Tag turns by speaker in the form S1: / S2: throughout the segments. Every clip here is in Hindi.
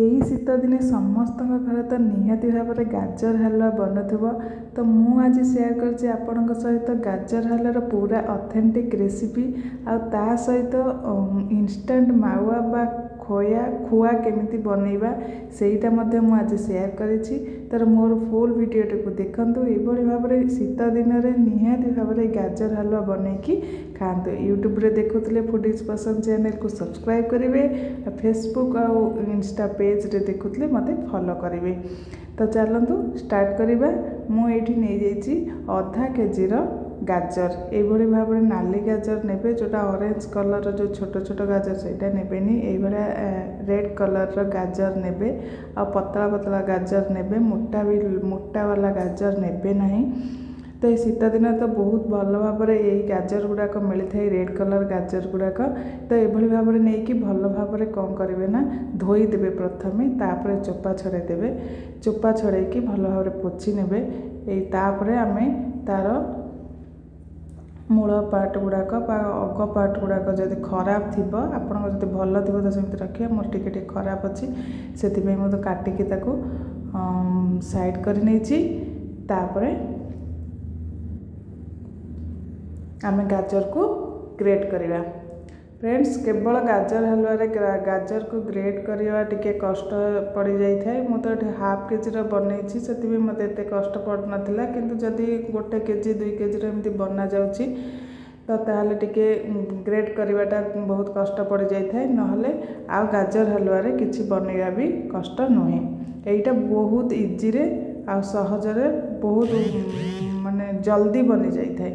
S1: यही शीत दिने समस्त घर तो निहाती भाव में गाजर हलवा बनूव। तो मु आज शेयर कर आपण सहित गाजर हलवार पूरा ऑथेंटिक रेसिपी आ सहित इंस्टेंट मावा बा खुआ केमिति बनैबा सेटा मध्य मु आज शेयर करिछि। तर मोर फुल वीडियो को देखंतु। एभली भाव में शीत दिन में निहाती भाव में गाजर हलवा बनैकी खातु। यूट्यूब रे देखुले फूडीज पसंद चैनल को सब्सक्राइब करेंगे, फेसबुक और इंस्टा पेज रे देखुले मते फॉलो करेंगे। तो चलतु स्टार्ट करिबा। मु एठी नै जाइछि आधा केजी रो गाजर। एभली भाव में नाली गाजर नेबे, जोटा ऑरेंज कलर जो छोट छोट गाजर सेटा नेबेनी। एभला रेड कलर रो गाजर नेबे आ पतला पतला गाजर नेबे, मोटा वाला गाजर नेबे नहीं। तो ये शीत दिन तो बहुत भल भाव में यही गाजर गुड़ाक मिली था, रेड कलर गाजर गुड़ाक। तो ये भाव में नहीं कि भल भाव में कौन करेंगे ना धोईदेवे प्रथमे, तापर चोपा छड़ेदेवे। चोपा छड़े भल भाव में पोछि नेबे। तापर आम तार मूल पार्ट गुड़ाक अग पार्ट गुड़ाक जब खराब थी आपड़ जब भल थी तो सेमती रखिए। मोर टिके खराब अच्छी से मुझे काटिकी साइड कर नहीं। तापर आम गाजर को ग्रेट करिवा। फ्रेंड्स केवल गाजर हलवा गाजर को ग्रेट करवा टिके कष्ट पड़ जाए। मु तो हाफ केजी बनई से मत एत कष्ट पड़ नाला, किंतु जदि गोटे केजी 2 केजी एमती बना जाउची तो ताहले टिके ग्रेट करवाटा बहुत कष्ट पड़ जाए। नहले आ गाजर हलवा किसी बनैया भी कष्ट नुहे। यहीटा बहुत इजी रे आ सहजरे बहुत माने जल्दी बनी जाए।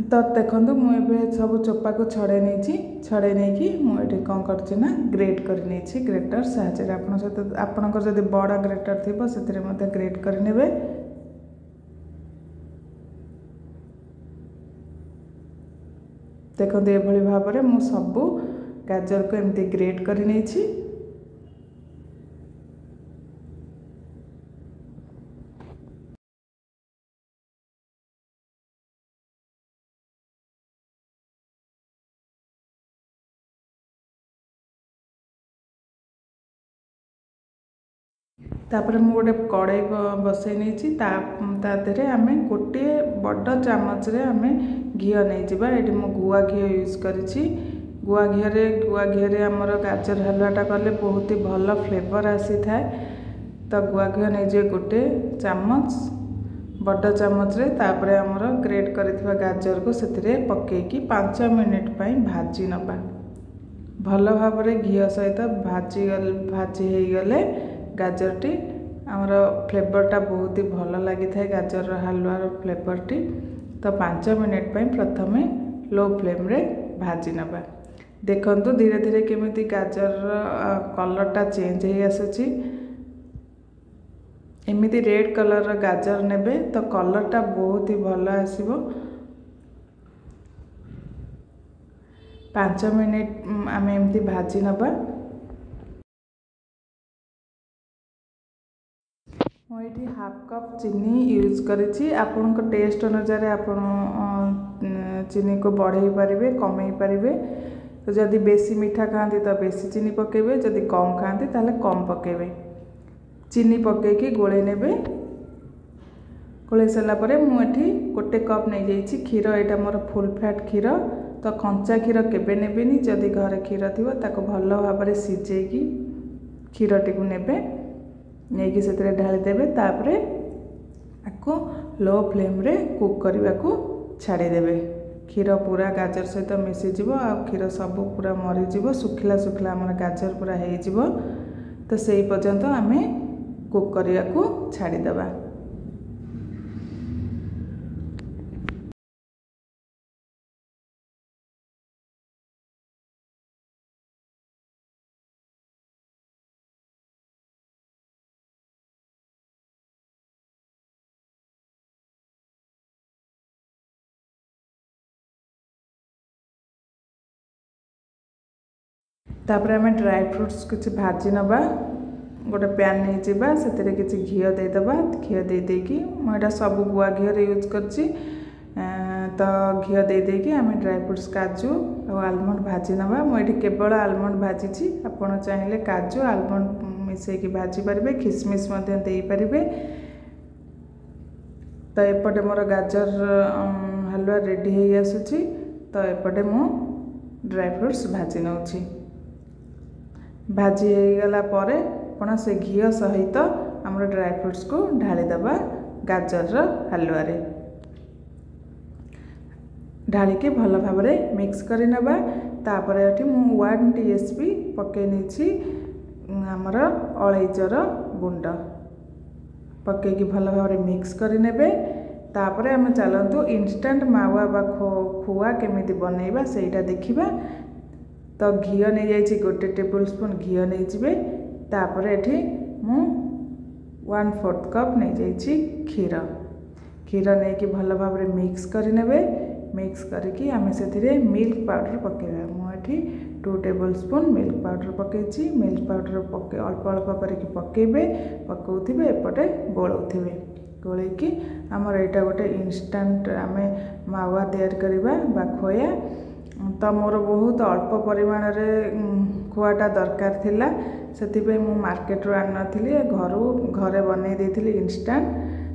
S1: तो देखो मुझे सब चोपा को छड़े नहीं, छड़े नहीं कि मुझे कौन करना ग्रेट कर नहीं ग्रेटर साहाଯ୍य। आपणकर जब बड़ ग्रेटर थी से ग्रेट करे। देखो ये भाव में मु सबू गाजर को एमती ग्रेट कर नहीं। तापर मु गोटे कड़ाई बसई नहीं। तादे आम गोटे बड़ चामच रे आम घी नहीं जावा। ये मु गुआ घी यूज करी। गुआ घी आमर गाजर हलवाटा कले बहुत ही भल फ्लेवर आसी थाए। तो गुआ घी नहीं जाए गोटे चामच बड़ चामच रे। तापर आमर ग्रेट कर गाजर को से पकईकी 5 मिनिट भाजी नबा। भल भाव में घी सहित भाजी हो गले गाजरटी आमर फ्लेवरटा बहुत ही भल लगी था गाजर हलवार फ्लेवरटी। तो 5 मिनिट प्रथमे लो फ्लेम रे भाजी नबा। देखंतु धीरे धीरे केमिति गाजर कलरटा चेंज हो आसुची। एमिति रेड कलर गाजर नेबे तो कलरटा बहुत ही भल आसीबो। 5 मिनिट आम एमती भाजी नबा। मुझे हाफ कप चीनी यूज करी। आपण टेस्ट अनुसार आपण चीनी को बढ़े पारे कमे पारे। तो जदि बेसी मीठा खाती तो बेसी चीनी पकेबे, जदि कम खाती ताले कम पकेबे। चीनी पकईकी गोले नेबे। गोले सारापर मुझे गोटे कप नहीं जाइए क्षीर। यहाँ मोर फुल फैट क्षीर। तो कंचा क्षीर केबे नेबेनी। जदि घर क्षीर थी भल भाव में सिझेकी क्षीरटी को नेबे, नहीं से ढालीदेवे। तापर आपको लो फ्लेम रे कुक करने को छाड़देवे। क्षीर पूरा गाजर सहित मिसीज आ क्षीर सब पूरा मरीज, सुखिला सुखिला आम गाजर पूरा हो। तो से पर्यंत आम कुक करने को छाड़देवा। तापर आम ड्राई फ्रूट्स किसी भाजी नबा। गोटे पैन नहीं जावा से किसी घी देदेबा। घी देदेकी मुझा सब गुआ घी यूज कर तो घी देदेकि आम ड्राई फ्रुट्स काजू और आलमंड भाजी नवा मुझे केवल आलमंड भाजी आपड़ चाहिए काजू आलमंड मिसेक भाजी पारे खिसमिश दे पारे। तो एपटे मोर गाजर हलवा रेडी हो आसूची तो एपटे मु ड्राई फ्रुट्स भाजी नौ भाजी हो गला परे आपण से घी सहित आमर ड्राई फ्रुट्स को ढाली दबा गाजर हलवा रे ढाली के भल भाव में मिक्स कर नबा। तापर ये मु 1 टीएसपी पके नहीं आमर अलैचर गुंड पकईकि भल भाव में मिक्स कर नेबे। तापर आम चलतु इंस्टेंट मावा बा खुआ केमिति बनैबा सेटा देखिबा। तो घी नहीं जाइए 1 टेबल स्पून घी नहीं जाए। तापर ये मु 1/4 कप नहीं जाइए क्षीर क्षीर नहीं कि भल भाव में मिक्स कर नेबे। मिक्स करके आम से मिल्क पाउडर पकेबा मुझे 2 टेबल स्पून मिल्क पाउडर पकई मिल्क पाउडर पके अल्प अल्प करके पकेबे पकाउथिबे एपटे गोलाउथिबे गोलैकी आमर यहाँ गोटे इंस्टेंट आम मावा तैयार करवा बा खोया। तो मोर बहुत अल्प परिमाण रे खोआटा दरकार थिला से मु मार्केट रू आन नथिली घरे बनै देथिली इंस्टेंट।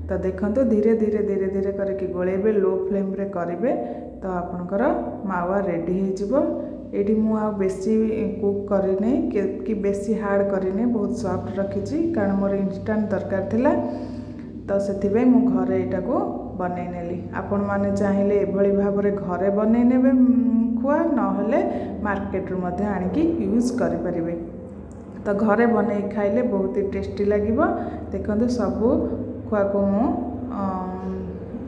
S1: तो देखंतु धीरे धीरे धीरे धीरे करके गोलेबे लो फ्लेम रे करेंगे तो आपणकर मावा रेडी हो ये मु आ बेसी कुक करनी कि बेसी हार्ड करनी बहुत सॉफ्ट रखी कारण मोर इंस्टेंट दरकार थिला। तो से मु घरे यहाँ को बनै नेली आपण माने चाहिए एभली भाव में घरे बनै नेबे खुआ नहले मार्केट रू मध्य आनिकी यूज करें। तो घरे बनै खाइले बहुत ही टेस्टी लगे। देखो सबू खुआ को मु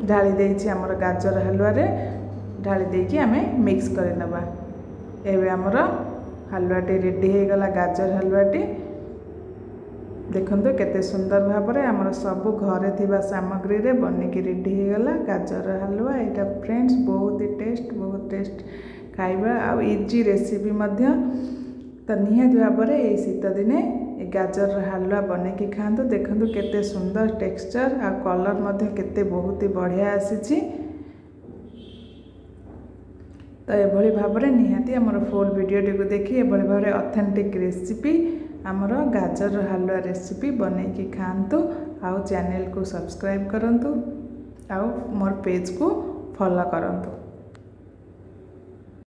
S1: ढाली देछि आमर गाजर हलवा रे ढाली देकी आम मिक्स कर नबा। एबे आमर हलवाटी रेडी हो गला गाजर हलवाटी देखंतु केते सुंदर भाव में आमर सबू घरे थिबा सामग्री रे बनिकी रेडी हो गला गाजर हलवा। एटा फ्रेंड्स बहुत टेस्ट खाइबा आ इजी रेसिपी मध्य। तो निहाती भाव में ये शीत दिने गाजर हलवा बने कि खातु देखंतु केते सुंदर टेक्सचर आ कलर मध्य केते बहुत ही बढ़िया आसी। तो ये भाव में निहाती आमर फुल वीडियो को देखी ये भाव में ऑथेंटिक रेसिपी आमर गाजर हलवा रेसिपी बने कि खातु आउ चैनल को सब्सक्राइब करंतु आउ मोर पेज को फॉलो करंतु।